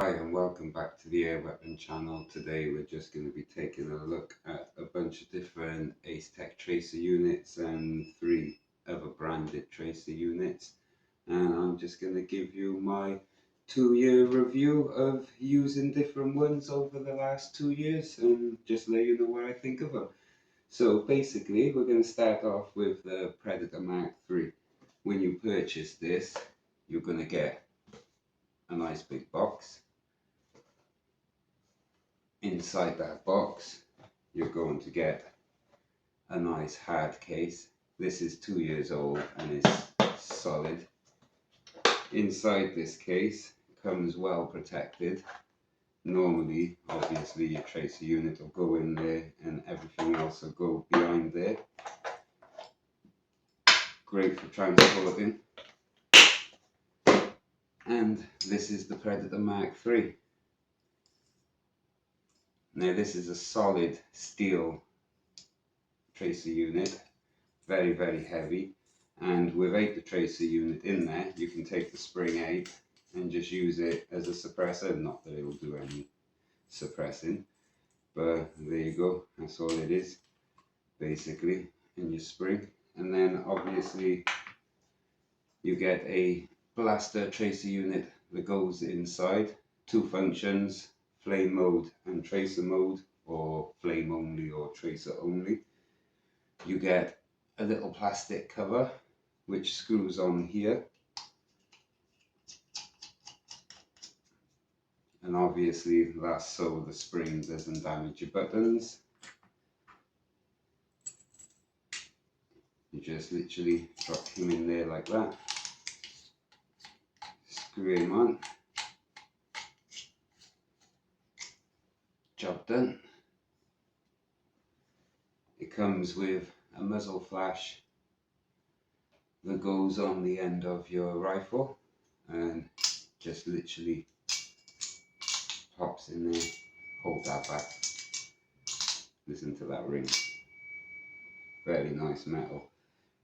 Hi and welcome back to the Air Weapon channel. Today we're just going to be taking a look at a bunch of different ACETECH tracer units and 3 other branded tracer units, and I'm just going to give you my 2-year review of using different ones over the last 2 years and just let you know what I think of them. So basically we're going to start off with the Predator Mark III. When you purchase this, you're going to get a nice big box. Inside that box you're going to get a nice hard case. This is 2 years old and is solid. Inside this case comes well protected. Normally, obviously, your tracer unit will go in there and everything else will go behind there. Great for transporting. And this is the Predator Mark III. Now this is a solid steel tracer unit, very heavy, and without the tracer unit in there you can take the spring out and just use it as a suppressor. Not that it will do any suppressing, but there you go, that's all it is basically in your spring. And then obviously you get a blaster tracer unit that goes inside. 2 functions, flame mode and tracer mode, or flame only or tracer only. You get a little plastic cover which screws on here, and obviously that's so the spring doesn't damage your buttons. You just literally drop him in there like that, screw him on, job done. It comes with a muzzle flash that goes on the end of your rifle and just literally pops in there. Hold that back, listen to that ring, very nice metal.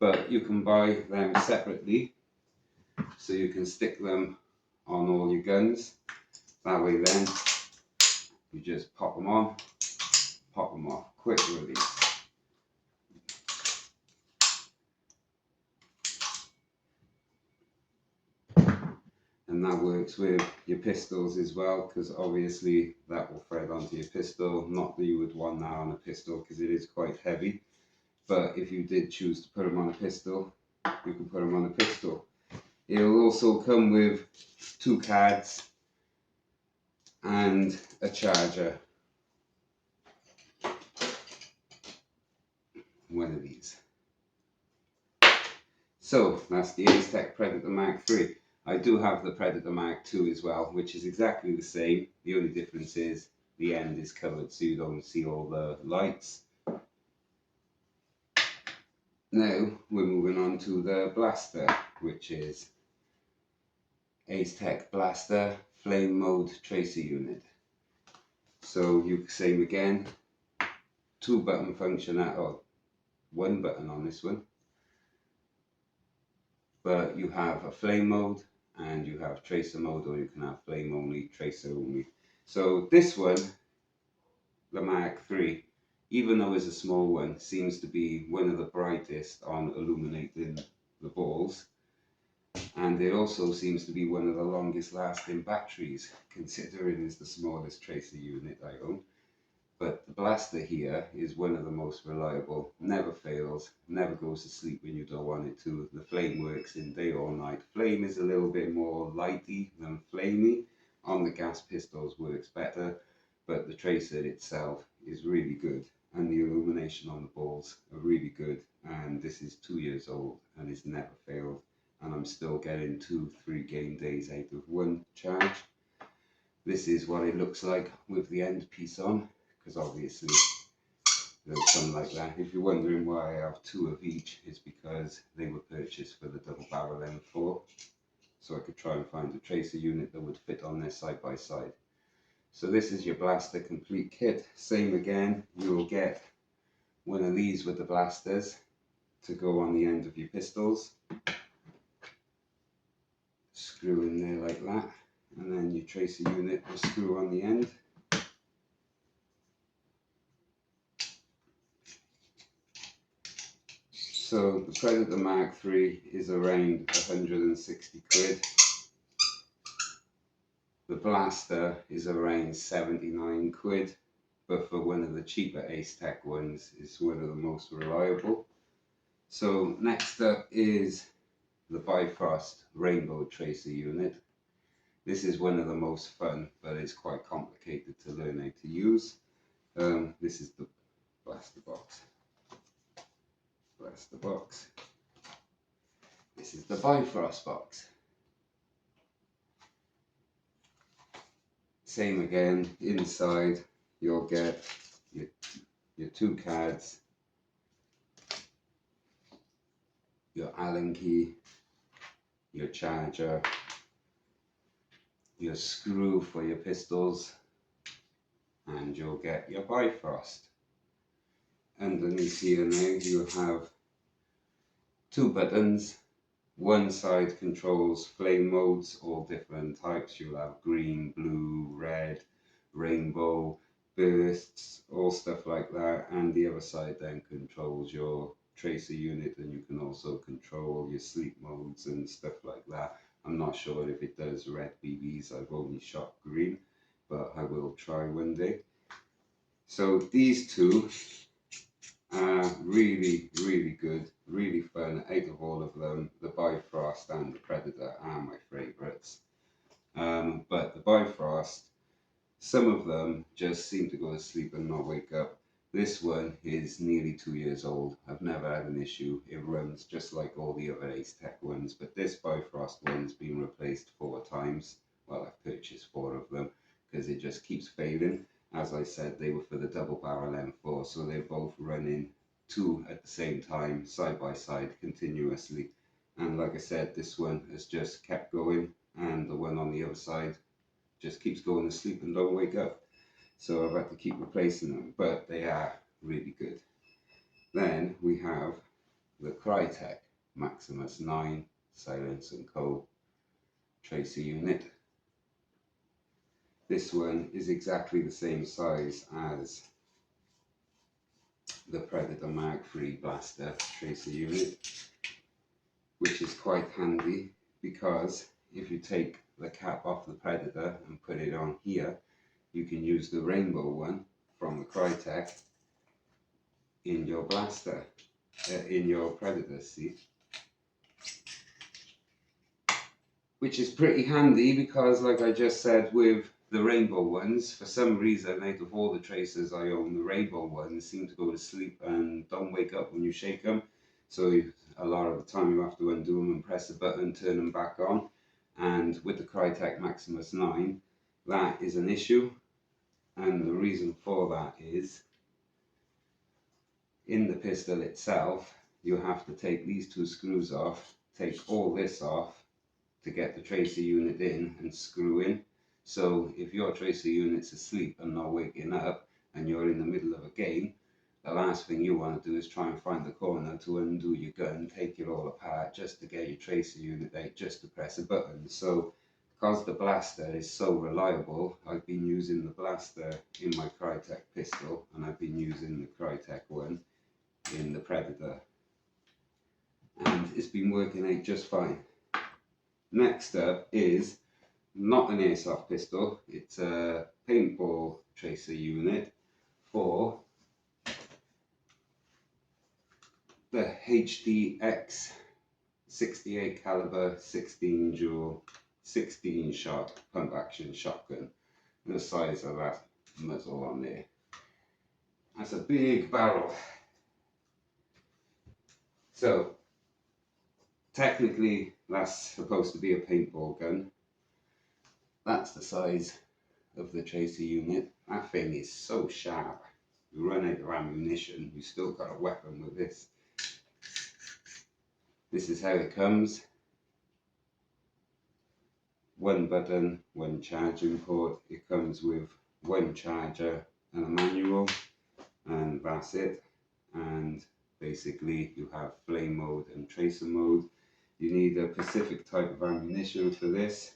But you can buy them separately, so you can stick them on all your guns. That way then you just pop them on, pop them off, quick release. And that works with your pistols as well, because obviously that will thread onto your pistol. Not that you would want that on a pistol because it is quite heavy, but if you did choose to put them on a pistol, you can put them on a pistol. It will also come with 2 cards and a charger. One of these. So that's the ACETECH Predator Mark III. I do have the Predator Mark II as well, which is exactly the same. The only difference is the end is covered so you don't see all the lights. Now we're moving on to the blaster, which is ACETECH Blaster Flame Mode Tracer Unit. So you same again, 2 button function or 1 button on this one, but you have a flame mode and you have tracer mode, or you can have flame only, tracer only. So this one, the Mark III, even though it's a small one, seems to be one of the brightest on illuminating the balls, and it also seems to be one of the longest lasting batteries, considering it's the smallest tracer unit I own. But the blaster here is one of the most reliable, never fails, never goes to sleep when you don't want it to. The flame works in day or night. Flame is a little bit more lighty than flamey. On the gas pistols works better, but the tracer itself is really good, and the illumination on the balls are really good. And this is 2 years old and it's never failed, and I'm still getting 2-3 game days out of 1 charge. This is what it looks like with the end piece on, because obviously they'll come like that. If you're wondering why I have 2 of each, it's because they were purchased for the double barrel M4, so I could try and find a tracer unit that would fit on there side by side. So this is your blaster complete kit. Same again, you will get one of these with the blasters to go on the end of your pistols. Screw in there like that, and and then your tracer unit will screw on the end. So the Predator Mark III is around 160 quid. The blaster is around 79 quid, but for one of the cheaper ACETECH ones, it's one of the most reliable. So next up is the biFrost Rainbow Tracer unit. This is one of the most fun, but it's quite complicated to learn how to use. This is the blaster box. Blaster box. This is the biFrost box. Same again, inside you'll get your two cards, your Allen key, your charger, your screw for your pistols, and you'll get your biFrost. Underneath here now you have two buttons. One side controls flame modes, all different types. You'll have green, blue, red, rainbow, bursts, all stuff like that. And the other side then controls your tracer unit, and you can also control your sleep modes and stuff like that. I'm not sure if it does red BBs, I've only shot green, but I will try one day. So these two are really, really good, really fun. Out of all of them, the biFrost and the Predator are my favourites. But the biFrost, some of them just seem to go to sleep and not wake up. This one is nearly 2 years old. I've never had an issue. It runs just like all the other ACETECH ones, but this biFrost one's been replaced 4 times. Well, I've purchased 4 of them because it just keeps failing. As I said, they were for the double barrel M4, so they're both running 2 at the same time, side by side, continuously. And like I said, this one has just kept going, and the one on the other side just keeps going to sleep and don't wake up. So I've had to keep replacing them, but they are really good. Then we have the Krytac Maximus 9 Silence and Co. tracer unit. This one is exactly the same size as the Predator Mark III blaster tracer unit, which is quite handy because if you take the cap off the Predator and put it on here, you can use the rainbow one from the Krytac in your blaster, in your Predator seat, which is pretty handy because, like I just said, with the rainbow ones, for some reason, out of all the tracers I own, the rainbow ones seem to go to sleep and don't wake up when you shake them. So a lot of the time you have to undo them and press a button, turn them back on. And with the Krytac Maximus 9, that is an issue. And the reason for that is, in the pistol itself, you have to take these 2 screws off, take all this off to get the tracer unit in and screw in. So if your tracer unit's asleep and not waking up and you're in the middle of a game, the last thing you want to do is try and find the corner to undo your gun, take it all apart just to get your tracer unit out, just to press a button. So because the blaster is so reliable, I've been using the blaster in my Krytac pistol, and I've been using the Krytac one in the Predator, and it's been working out just fine. Next up is not an airsoft pistol, it's a paintball tracer unit for the HDX 68 caliber 16 dual 16 shot pump action shotgun. The size of that muzzle on there, that's a big barrel. So technically that's supposed to be a paintball gun. That's the size of the tracer unit. That thing is so sharp. You run out of ammunition, you still got a weapon with this. This is how it comes. 1 button, 1 charging port. It comes with 1 charger and a manual, and that's it. And basically you have flame mode and tracer mode. You need a specific type of ammunition for this.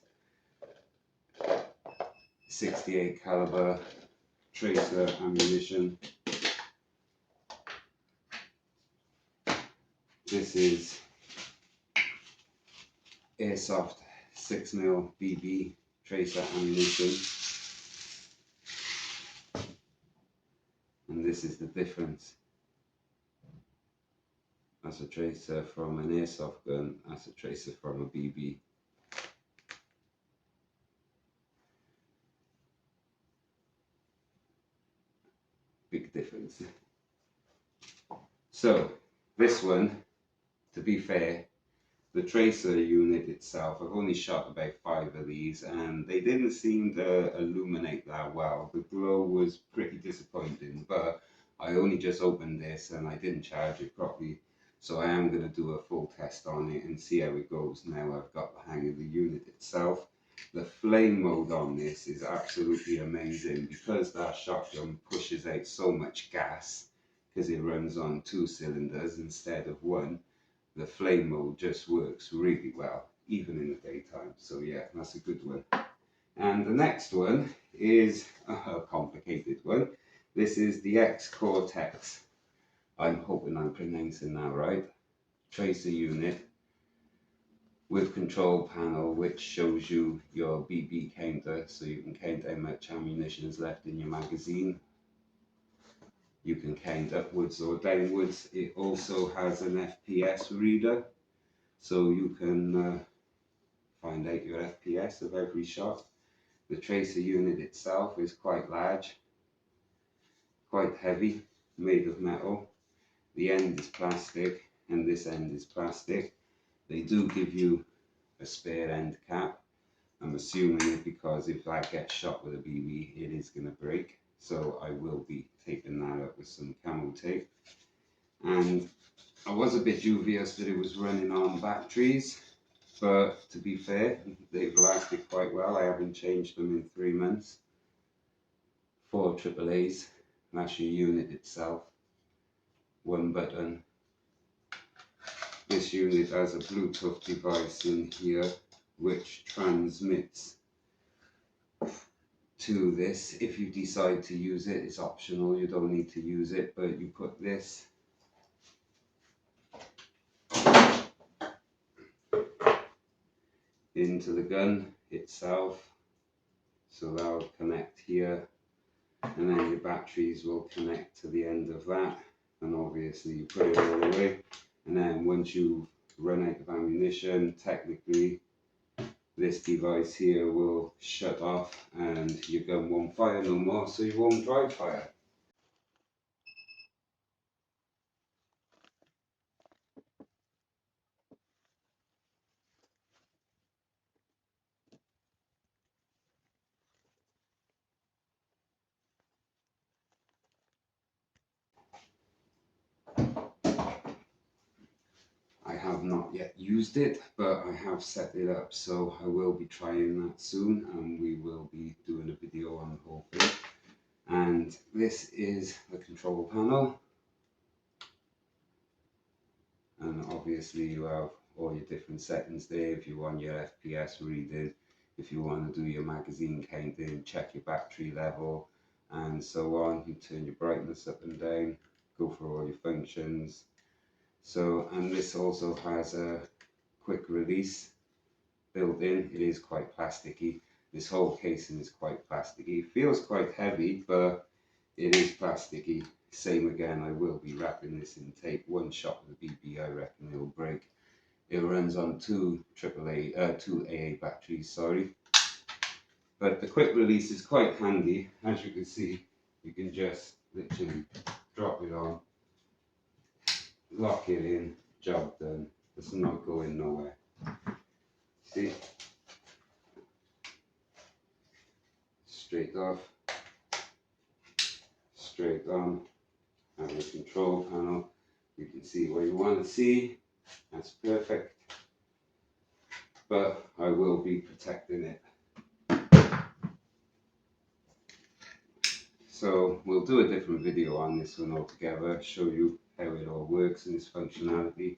.68 caliber tracer ammunition. This is Airsoft 6mm BB tracer ammunition, and this is the difference. That's a tracer from an airsoft gun, that's a tracer from a BB. Big difference. So this one, to be fair, the tracer unit itself, I've only shot about 5 of these and they didn't seem to illuminate that well. The glow was pretty disappointing, but I only just opened this and I didn't charge it properly. So I am going to do a full test on it and see how it goes now I've got the hang of the unit itself. The flame mode on this is absolutely amazing because that shotgun pushes out so much gas because it runs on 2 cylinders instead of 1. The flame mode just works really well, even in the daytime. So yeah, that's a good one. And the next one is a complicated one. This is the XCORTECH. I'm hoping I'm pronouncing that right. Tracer unit with control panel which shows you your BB counter, so you can count how much ammunition is left in your magazine. You can count upwards or downwards. It also has an FPS reader, so you can find out your FPS of every shot. The tracer unit itself is quite large, quite heavy, made of metal. The end is plastic and this end is plastic. They do give you a spare end cap. I'm assuming it because if I get shot with a BB, it is going to break. So I will be taping that up with some camo tape. And I was a bit dubious that it was running on batteries, but to be fair, they've lasted quite well. I haven't changed them in 3 months. 4 AAAs, that's your unit itself. 1 button. This unit has a Bluetooth device in here which transmits to this. If you decide to use it, it's optional, you don't need to use it, but you put this into the gun itself, so that'll connect here, and then your batteries will connect to the end of that, and obviously you put it all away, and then once you've run out of ammunition, technically this device here will shut off and your gun won't fire no more, so you won't dry fire. I have not yet used it, but I have set it up, so I will be trying that soon and we will be doing a video on the whole thing. And this is the control panel, and obviously you have all your different settings there. If you want your FPS reading, if you want to do your magazine counting, check your battery level and so on. You turn your brightness up and down, go for all your functions. So, and this also has a quick release built in. It is quite plasticky. This whole casing is quite plasticky. It feels quite heavy, but it is plasticky. Same again, I will be wrapping this in tape. 1 shot with the BB, I reckon it'll break. It runs on 2 AA batteries, sorry. But the quick release is quite handy. As you can see, you can just literally drop it on, lock it in, job done. It's not going nowhere. See? Straight off, straight on. Have a control panel. You can see what you want to see. That's perfect. But I will be protecting it. So we'll do a different video on this one altogether, show you how it all works and its functionality.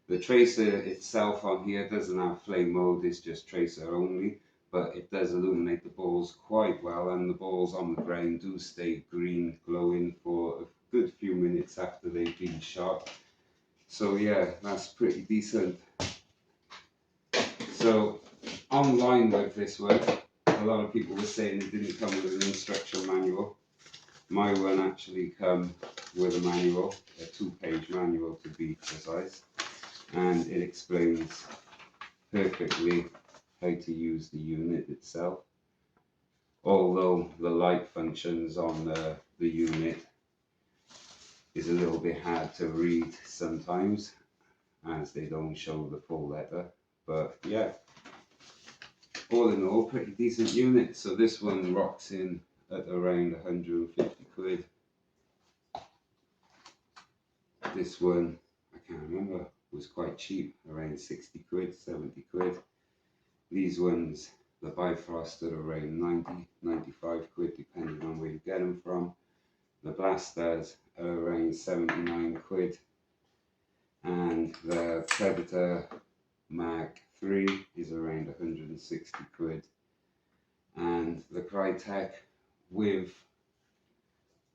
The tracer itself on here doesn't have flame mode, it's just tracer only, but it does illuminate the balls quite well, and the balls on the ground do stay green glowing for a good few minutes after they've been shot. So yeah, that's pretty decent. So online with this one, a lot of people were saying it didn't come with an instruction manual. My one actually come with a manual, a 2-page manual to be precise, and it explains perfectly how to use the unit itself. Although the light functions on the unit is a little bit hard to read sometimes, as they don't show the full letter, but yeah, all in all, pretty decent unit. So this one rocks in at around 150 quid. This one, I can't remember, was quite cheap, around 60 quid, 70 quid. These ones, the biFrost, are around 90, 95 quid, depending on where you get them from. The blasters are around 79 quid. And the Predator Mag 3 is around 160 quid. And the Krytac with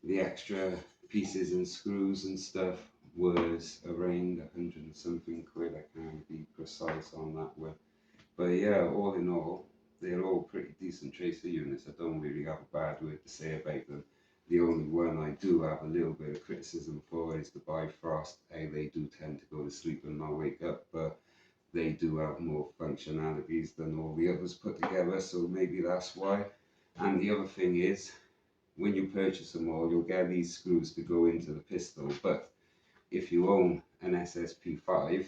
the extra pieces and screws and stuff was around 100 and something quid. I can't be precise on that one, but yeah, all in all, they're all pretty decent tracer units. I don't really have a bad word to say about them. The only one I do have a little bit of criticism for is the biFrost. They do tend to go to sleep and not wake up, but they do have more functionalities than all the others put together, so maybe that's why. And the other thing is, when you purchase them all, you'll get these screws to go into the pistol, but if you own an SSP5,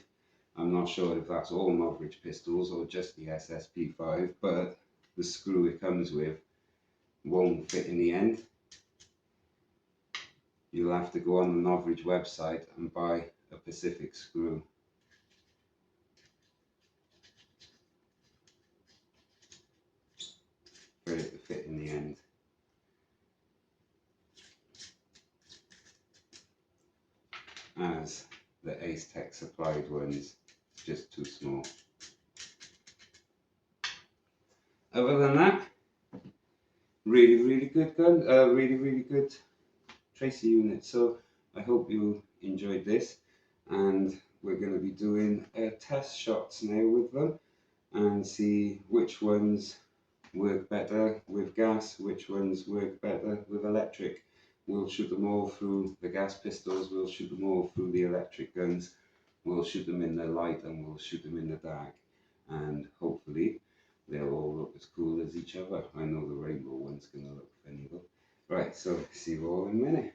I'm not sure if that's all Novrich pistols or just the SSP5, but the screw it comes with won't fit in the end. You'll have to go on the Novrich website and buy a Pacific screw. For it to fit in the end. As the ACETECH supplied ones, just too small. Other than that, really good gun, really good tracer unit. So I hope you enjoyed this, and we're going to be doing test shots now with them and see which ones work better with gas, which ones work better with electric. We'll shoot them all through the gas pistols, we'll shoot them all through the electric guns, we'll shoot them in the light and we'll shoot them in the dark, and hopefully they'll all look as cool as each other. I know the rainbow one's going to look funny though. Right, so see you all in a minute.